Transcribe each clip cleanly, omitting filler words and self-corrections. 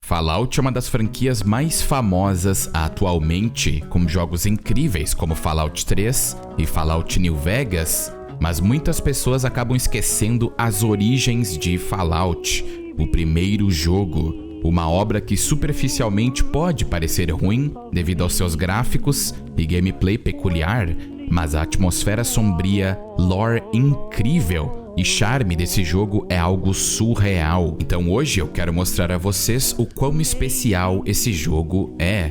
Fallout é uma das franquias mais famosas atualmente, com jogos incríveis como Fallout 3 e Fallout New Vegas, mas muitas pessoas acabam esquecendo as origens de Fallout, o primeiro jogo, uma obra que superficialmente pode parecer ruim devido aos seus gráficos e gameplay peculiar, mas a atmosfera sombria, lore incrível e charme desse jogo é algo surreal. Então hoje eu quero mostrar a vocês o quão especial esse jogo é.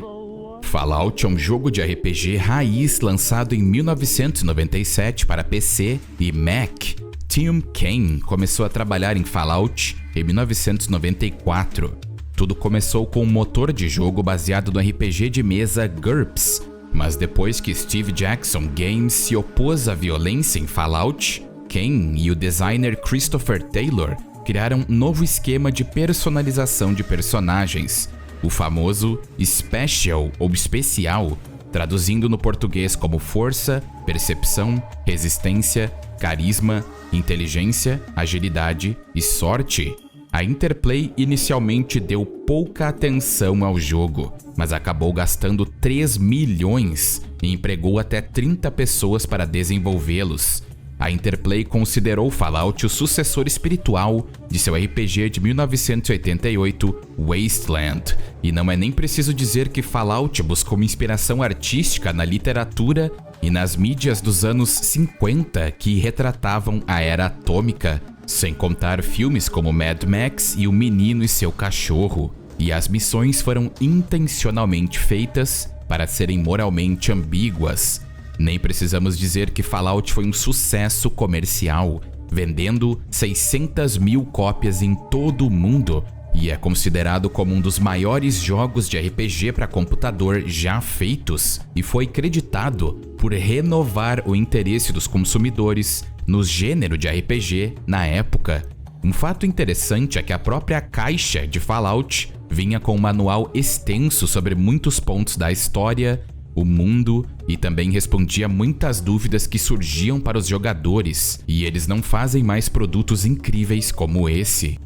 Fallout é um jogo de RPG raiz lançado em 1997 para PC e Mac. Tim Cain começou a trabalhar em Fallout em 1994. Tudo começou com um motor de jogo baseado no RPG de mesa GURPS, mas depois que Steve Jackson Games se opôs à violência em Fallout, Cain e o designer Christopher Taylor criaram um novo esquema de personalização de personagens, o famoso Special ou Especial, traduzindo no português como força, percepção, resistência, carisma, inteligência, agilidade e sorte. A Interplay inicialmente deu pouca atenção ao jogo, mas acabou gastando 3 milhões e empregou até 30 pessoas para desenvolvê-los. A Interplay considerou Fallout o sucessor espiritual de seu RPG de 1988, Wasteland, e não é nem preciso dizer que Fallout buscou inspiração artística na literatura e nas mídias dos anos 50 que retratavam a era atômica, sem contar filmes como Mad Max e O Menino e Seu Cachorro, e as missões foram intencionalmente feitas para serem moralmente ambíguas. Nem precisamos dizer que Fallout foi um sucesso comercial, vendendo 600 mil cópias em todo o mundo e é considerado como um dos maiores jogos de RPG para computador já feitos e foi creditado por renovar o interesse dos consumidores no gênero de RPG na época. Um fato interessante é que a própria caixa de Fallout vinha com um manual extenso sobre muitos pontos da história, o mundo e também respondia muitas dúvidas que surgiam para os jogadores, e eles não fazem mais produtos incríveis como esse.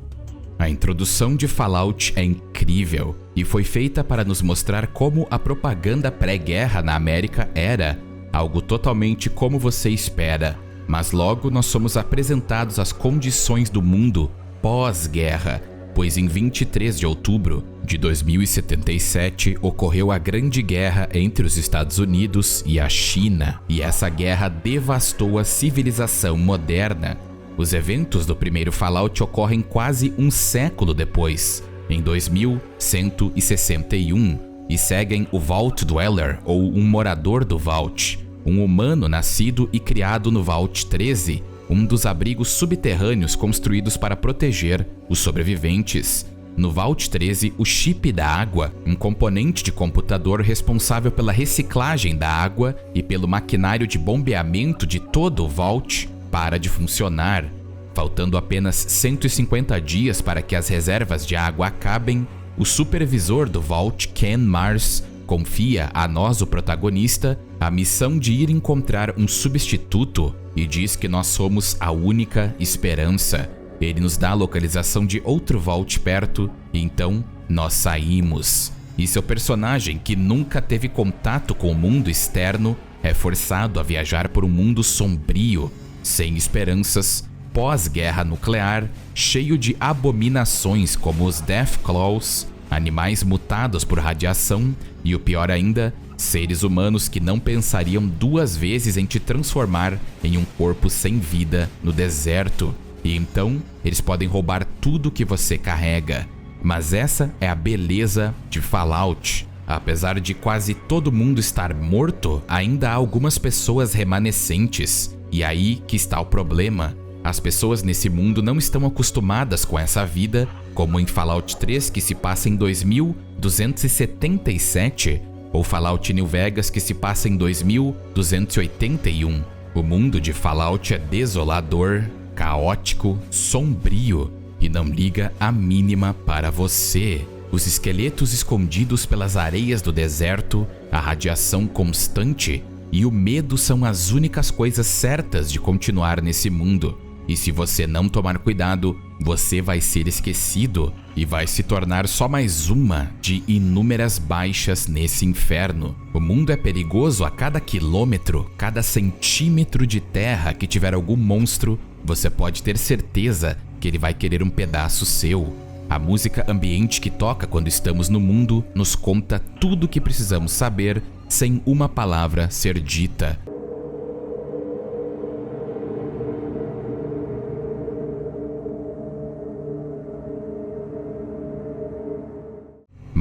A introdução de Fallout é incrível e foi feita para nos mostrar como a propaganda pré-guerra na América era algo totalmente como você espera, mas logo nós somos apresentados às condições do mundo pós-guerra, pois em 23 de outubro de 2077 ocorreu a Grande Guerra entre os Estados Unidos e a China, e essa guerra devastou a civilização moderna. Os eventos do primeiro Fallout ocorrem quase um século depois, em 2161, e seguem o Vault Dweller, ou um morador do Vault, um humano nascido e criado no Vault 13, um dos abrigos subterrâneos construídos para proteger os sobreviventes. No Vault 13, o chip da água, um componente de computador responsável pela reciclagem da água e pelo maquinário de bombeamento de todo o Vault, para de funcionar. Faltando apenas 150 dias para que as reservas de água acabem, o supervisor do Vault, Ken Mars, confia a nós, o protagonista, a missão de ir encontrar um substituto e diz que nós somos a única esperança. Ele nos dá a localização de outro Vault perto e então nós saímos. E seu personagem, que nunca teve contato com o mundo externo, é forçado a viajar por um mundo sombrio, sem esperanças, pós-guerra nuclear, cheio de abominações como os Deathclaws, animais mutados por radiação e, o pior ainda, seres humanos que não pensariam duas vezes em te transformar em um corpo sem vida no deserto. E então, eles podem roubar tudo que você carrega. Mas essa é a beleza de Fallout. Apesar de quase todo mundo estar morto, ainda há algumas pessoas remanescentes. E aí que está o problema. As pessoas nesse mundo não estão acostumadas com essa vida, como em Fallout 3, que se passa em 2277, ou Fallout New Vegas, que se passa em 2281. O mundo de Fallout é desolador, caótico, sombrio e não liga a mínima para você. Os esqueletos escondidos pelas areias do deserto, a radiação constante e o medo são as únicas coisas certas de continuar nesse mundo. E se você não tomar cuidado, você vai ser esquecido e vai se tornar só mais uma de inúmeras baixas nesse inferno. O mundo é perigoso a cada quilômetro, cada centímetro de terra que tiver algum monstro, você pode ter certeza que ele vai querer um pedaço seu. A música ambiente que toca quando estamos no mundo nos conta tudo o que precisamos saber sem uma palavra ser dita.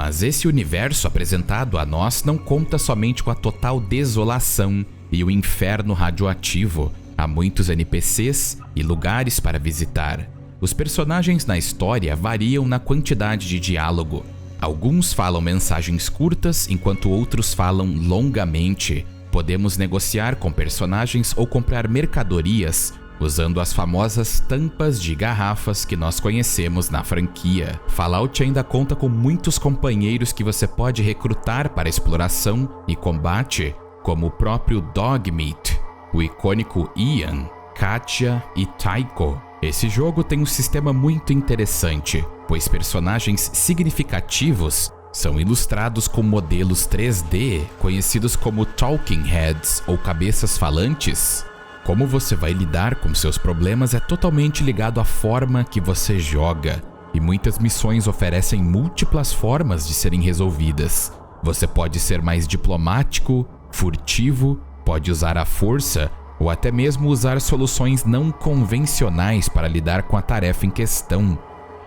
Mas esse universo apresentado a nós não conta somente com a total desolação e o inferno radioativo. Há muitos NPCs e lugares para visitar. Os personagens na história variam na quantidade de diálogo. Alguns falam mensagens curtas, enquanto outros falam longamente. Podemos negociar com personagens ou comprar mercadorias usando as famosas tampas de garrafas que nós conhecemos na franquia. Fallout ainda conta com muitos companheiros que você pode recrutar para exploração e combate, como o próprio Dogmeat, o icônico Ian, Katja e Tycho. Esse jogo tem um sistema muito interessante, pois personagens significativos são ilustrados com modelos 3D, conhecidos como Talking Heads ou cabeças falantes. Como você vai lidar com seus problemas é totalmente ligado à forma que você joga, e muitas missões oferecem múltiplas formas de serem resolvidas. Você pode ser mais diplomático, furtivo, pode usar a força ou até mesmo usar soluções não convencionais para lidar com a tarefa em questão.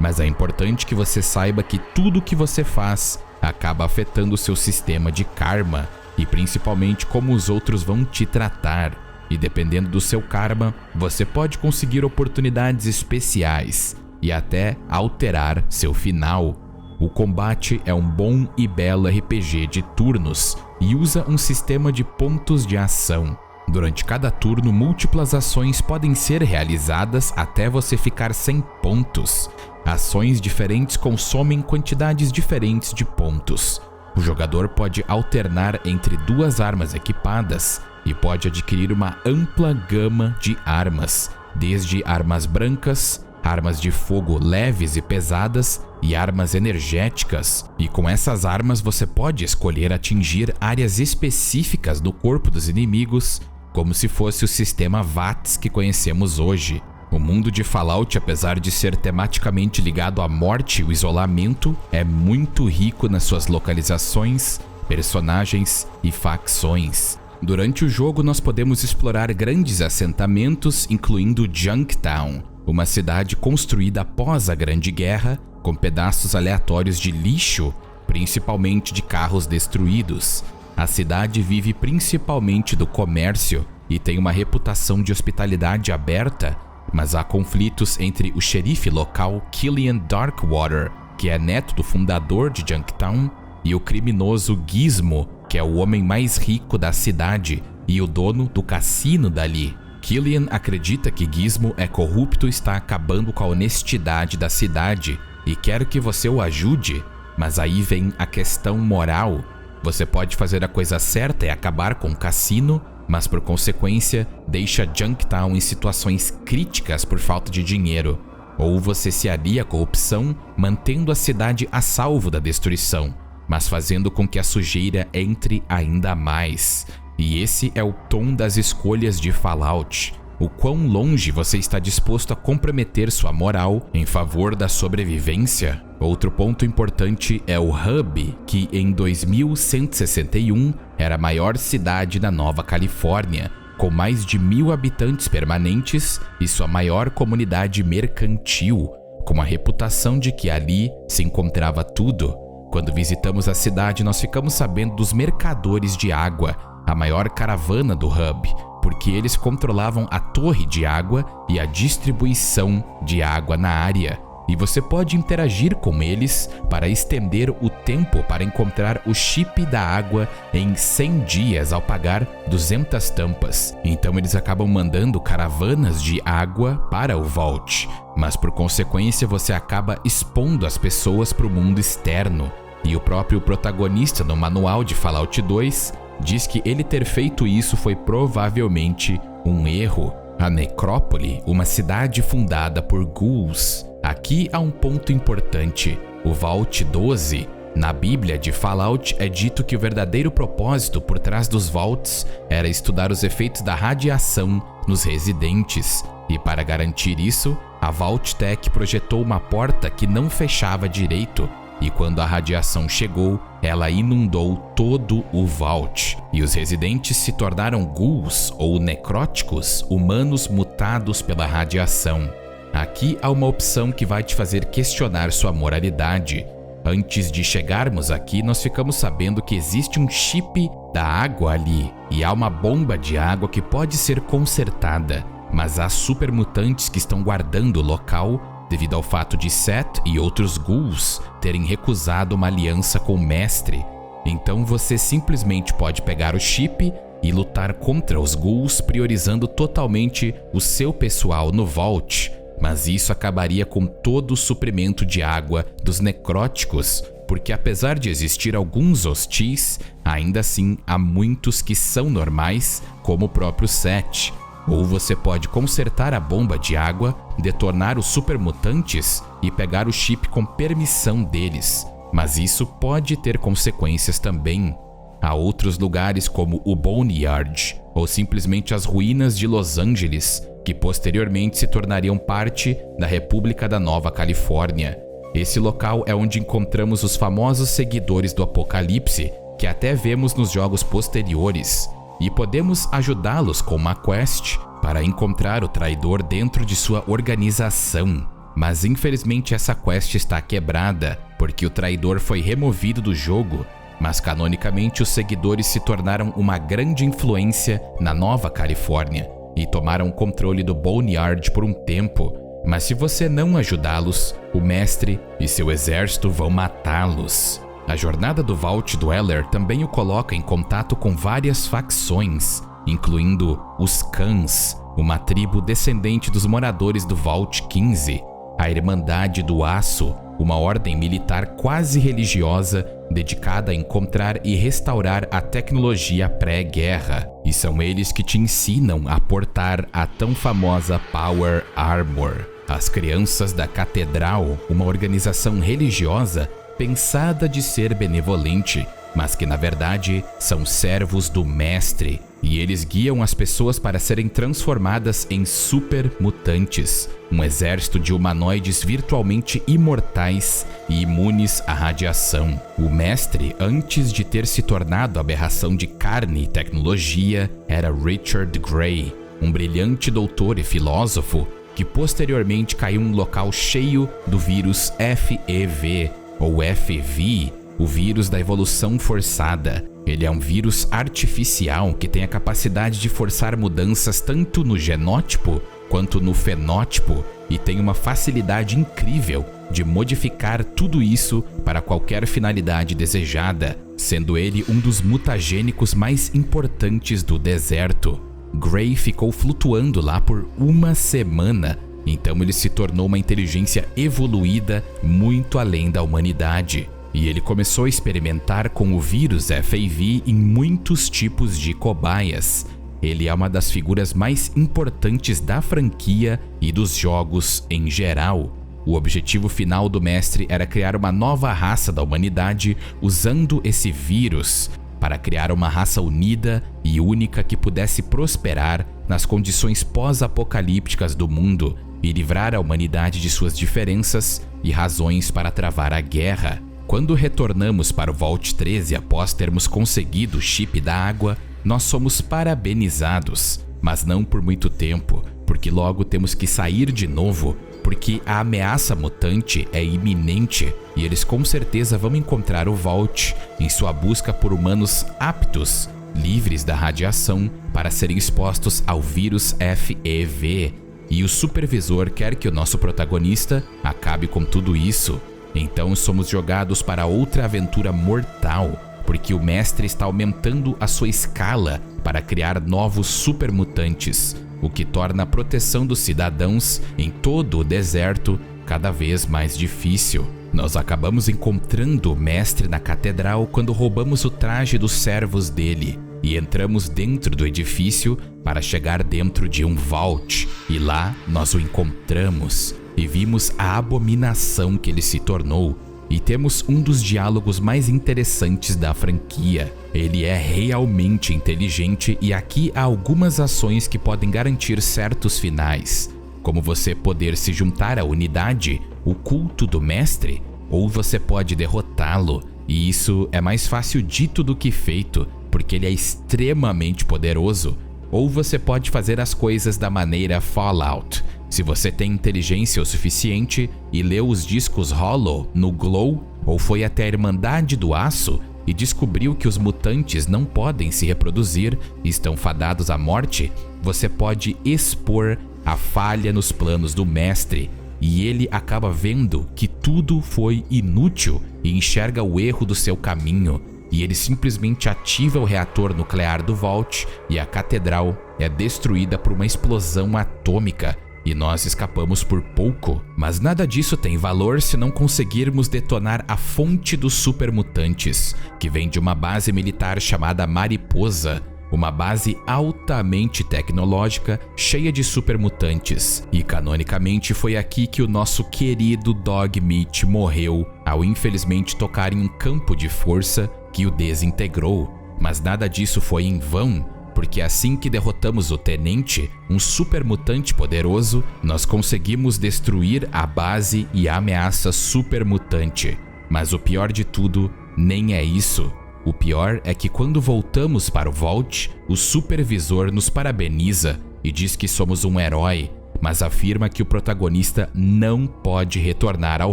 Mas é importante que você saiba que tudo que você faz acaba afetando o seu sistema de karma e principalmente como os outros vão te tratar. E dependendo do seu karma, você pode conseguir oportunidades especiais e até alterar seu final. O combate é um bom e belo RPG de turnos e usa um sistema de pontos de ação. Durante cada turno, múltiplas ações podem ser realizadas até você ficar sem pontos. Ações diferentes consomem quantidades diferentes de pontos. O jogador pode alternar entre duas armas equipadas e pode adquirir uma ampla gama de armas, desde armas brancas, armas de fogo leves e pesadas e armas energéticas. E com essas armas você pode escolher atingir áreas específicas do corpo dos inimigos, como se fosse o sistema VATS que conhecemos hoje. O mundo de Fallout, apesar de ser tematicamente ligado à morte e o isolamento, é muito rico nas suas localizações, personagens e facções. Durante o jogo, nós podemos explorar grandes assentamentos, incluindo Junktown, uma cidade construída após a Grande Guerra, com pedaços aleatórios de lixo, principalmente de carros destruídos. A cidade vive principalmente do comércio e tem uma reputação de hospitalidade aberta, mas há conflitos entre o xerife local Killian Darkwater, que é neto do fundador de Junktown, e o criminoso Gizmo, que é o homem mais rico da cidade e o dono do cassino dali. Killian acredita que Gizmo é corrupto e está acabando com a honestidade da cidade e quer que você o ajude, mas aí vem a questão moral. Você pode fazer a coisa certa e acabar com o cassino, mas por consequência deixa Junktown em situações críticas por falta de dinheiro. Ou você se alia à corrupção, mantendo a cidade a salvo da destruição, mas fazendo com que a sujeira entre ainda mais. E esse é o tom das escolhas de Fallout. O quão longe você está disposto a comprometer sua moral em favor da sobrevivência? Outro ponto importante é o Hub, que em 2161 era a maior cidade da Nova Califórnia, com mais de 1.000 habitantes permanentes e sua maior comunidade mercantil, com a reputação de que ali se encontrava tudo. Quando visitamos a cidade, nós ficamos sabendo dos mercadores de água, a maior caravana do Hub, porque eles controlavam a torre de água e a distribuição de água na área. E você pode interagir com eles para estender o tempo para encontrar o chip da água em 100 dias ao pagar 200 tampas. Então eles acabam mandando caravanas de água para o Vault, mas por consequência você acaba expondo as pessoas para o mundo externo. E o próprio protagonista no manual de Fallout 2 diz que ele ter feito isso foi provavelmente um erro. A Necrópole, uma cidade fundada por ghouls, Aqui há um ponto importante. O Vault 12, na Bíblia de Fallout, é dito que o verdadeiro propósito por trás dos Vaults era estudar os efeitos da radiação nos residentes. E para garantir isso, a Vault-Tec projetou uma porta que não fechava direito. E quando a radiação chegou, ela inundou todo o Vault. E os residentes se tornaram ghouls ou necróticos, humanos mutados pela radiação. Aqui há uma opção que vai te fazer questionar sua moralidade. Antes de chegarmos aqui, nós ficamos sabendo que existe um chip da água ali. E há uma bomba de água que pode ser consertada. Mas há supermutantes que estão guardando o local devido ao fato de Seth e outros ghouls terem recusado uma aliança com o Mestre. Então você simplesmente pode pegar o chip e lutar contra os ghouls, priorizando totalmente o seu pessoal no Vault. Mas isso acabaria com todo o suprimento de água dos necróticos, porque apesar de existir alguns hostis, ainda assim há muitos que são normais, como o próprio Seth. Ou você pode consertar a bomba de água, detonar os supermutantes e pegar o chip com permissão deles. Mas isso pode ter consequências também. Há outros lugares como o Boneyard, ou simplesmente as ruínas de Los Angeles, que posteriormente se tornariam parte da República da Nova Califórnia. Esse local é onde encontramos os famosos seguidores do Apocalipse, que até vemos nos jogos posteriores. E podemos ajudá-los com uma quest para encontrar o traidor dentro de sua organização. Mas infelizmente essa quest está quebrada, porque o traidor foi removido do jogo. Mas canonicamente os seguidores se tornaram uma grande influência na Nova Califórnia e tomaram controle do Boneyard por um tempo. Mas se você não ajudá-los, o Mestre e seu exército vão matá-los. A jornada do Vault Dweller também o coloca em contato com várias facções, incluindo os Cãs, uma tribo descendente dos moradores do Vault 15, a Irmandade do Aço, uma ordem militar quase religiosa dedicada a encontrar e restaurar a tecnologia pré-guerra, e são eles que te ensinam a portar a tão famosa Power Armor. As Crianças da Catedral, uma organização religiosa pensada de ser benevolente, mas que na verdade são servos do Mestre, e eles guiam as pessoas para serem transformadas em supermutantes, um exército de humanoides virtualmente imortais e imunes à radiação. O Mestre, antes de ter se tornado aberração de carne e tecnologia, era Richard Grey, um brilhante doutor e filósofo que posteriormente caiu em um local cheio do vírus FEV, ou FV, o vírus da evolução forçada. Ele é um vírus artificial que tem a capacidade de forçar mudanças tanto no genótipo quanto no fenótipo e tem uma facilidade incrível de modificar tudo isso para qualquer finalidade desejada, sendo ele um dos mutagênicos mais importantes do deserto. Grey ficou flutuando lá por uma semana, então ele se tornou uma inteligência evoluída muito além da humanidade. E ele começou a experimentar com o vírus FAV em muitos tipos de cobaias. Ele é uma das figuras mais importantes da franquia e dos jogos em geral. O objetivo final do Mestre era criar uma nova raça da humanidade usando esse vírus, para criar uma raça unida e única que pudesse prosperar nas condições pós-apocalípticas do mundo e livrar a humanidade de suas diferenças e razões para travar a guerra. Quando retornamos para o Vault 13 após termos conseguido o chip da água, nós somos parabenizados, mas não por muito tempo, porque logo temos que sair de novo, porque a ameaça mutante é iminente e eles com certeza vão encontrar o Vault em sua busca por humanos aptos, livres da radiação, para serem expostos ao vírus FEV. E o supervisor quer que o nosso protagonista acabe com tudo isso. Então somos jogados para outra aventura mortal, porque o Mestre está aumentando a sua escala para criar novos supermutantes, o que torna a proteção dos cidadãos em todo o deserto cada vez mais difícil. Nós acabamos encontrando o Mestre na catedral quando roubamos o traje dos servos dele e entramos dentro do edifício para chegar dentro de um Vault, e lá nós o encontramos. e vimos a abominação que ele se tornou. E temos um dos diálogos mais interessantes da franquia. Ele é realmente inteligente e aqui há algumas ações que podem garantir certos finais, como você poder se juntar à unidade, o culto do mestre, ou você pode derrotá-lo. E isso é mais fácil dito do que feito, porque ele é extremamente poderoso. Ou você pode fazer as coisas da maneira Fallout. Se você tem inteligência o suficiente e leu os discos Hollow no Glow, ou foi até a Irmandade do Aço e descobriu que os mutantes não podem se reproduzir e estão fadados à morte, você pode expor a falha nos planos do mestre, e ele acaba vendo que tudo foi inútil e enxerga o erro do seu caminho, e ele simplesmente ativa o reator nuclear do Vault e a catedral é destruída por uma explosão atômica e nós escapamos por pouco. Mas nada disso tem valor se não conseguirmos detonar a fonte dos supermutantes, que vem de uma base militar chamada Mariposa, uma base altamente tecnológica, cheia de supermutantes. E canonicamente foi aqui que o nosso querido Dogmeat morreu, ao infelizmente tocar em um campo de força que o desintegrou. Mas nada disso foi em vão, porque assim que derrotamos o Tenente, um supermutante poderoso, nós conseguimos destruir a base e a ameaça supermutante. Mas o pior de tudo nem é isso. O pior é que quando voltamos para o Vault, o supervisor nos parabeniza e diz que somos um herói, mas afirma que o protagonista não pode retornar ao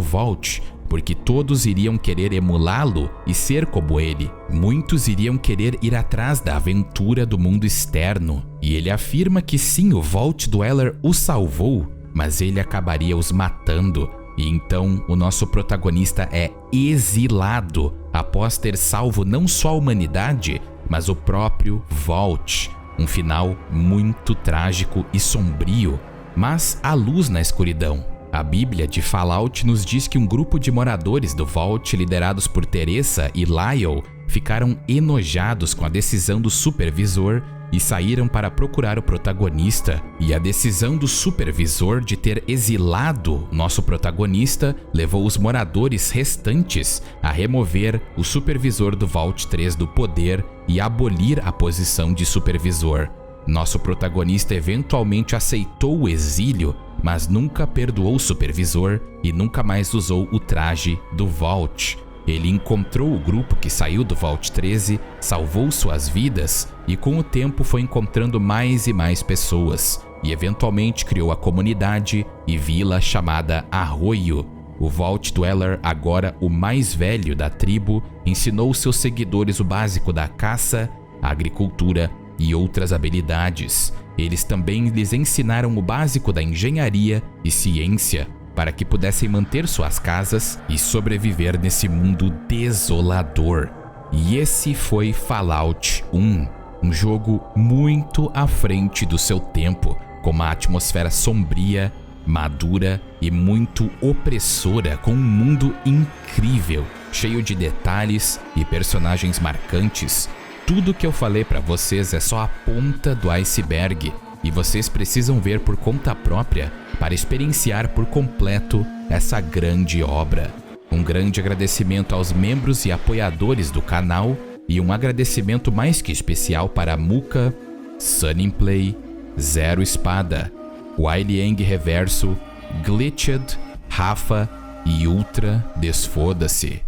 Vault, porque todos iriam querer emulá-lo e ser como ele. Muitos iriam querer ir atrás da aventura do mundo externo. E ele afirma que sim, o Vault Dweller o salvou, mas ele acabaria os matando. E então o nosso protagonista é exilado após ter salvo não só a humanidade, mas o próprio Vault. Um final muito trágico e sombrio, mas há luz na escuridão. A Bíblia de Fallout nos diz que um grupo de moradores do Vault, liderados por Teresa e Lyle, ficaram enojados com a decisão do supervisor e saíram para procurar o protagonista. E a decisão do supervisor de ter exilado nosso protagonista levou os moradores restantes a remover o supervisor do Vault 3 do poder e abolir a posição de supervisor. Nosso protagonista eventualmente aceitou o exílio, mas nunca perdoou o supervisor e nunca mais usou o traje do Vault. Ele encontrou o grupo que saiu do Vault 13, salvou suas vidas e com o tempo foi encontrando mais e mais pessoas e eventualmente criou a comunidade e vila chamada Arroio. O Vault Dweller, agora o mais velho da tribo, ensinou seus seguidores o básico da caça, agricultura e outras habilidades. Eles também lhes ensinaram o básico da engenharia e ciência para que pudessem manter suas casas e sobreviver nesse mundo desolador. E esse foi Fallout 1, um jogo muito à frente do seu tempo, com uma atmosfera sombria, madura e muito opressora, com um mundo incrível, cheio de detalhes e personagens marcantes. Tudo que eu falei para vocês é só a ponta do iceberg e vocês precisam ver por conta própria para experienciar por completo essa grande obra. Um grande agradecimento aos membros e apoiadores do canal e um agradecimento mais que especial para Muka, Sunnyplay, Zero Espada, Wiliang Reverso, Glitched, Rafa e Ultra Desfoda-se.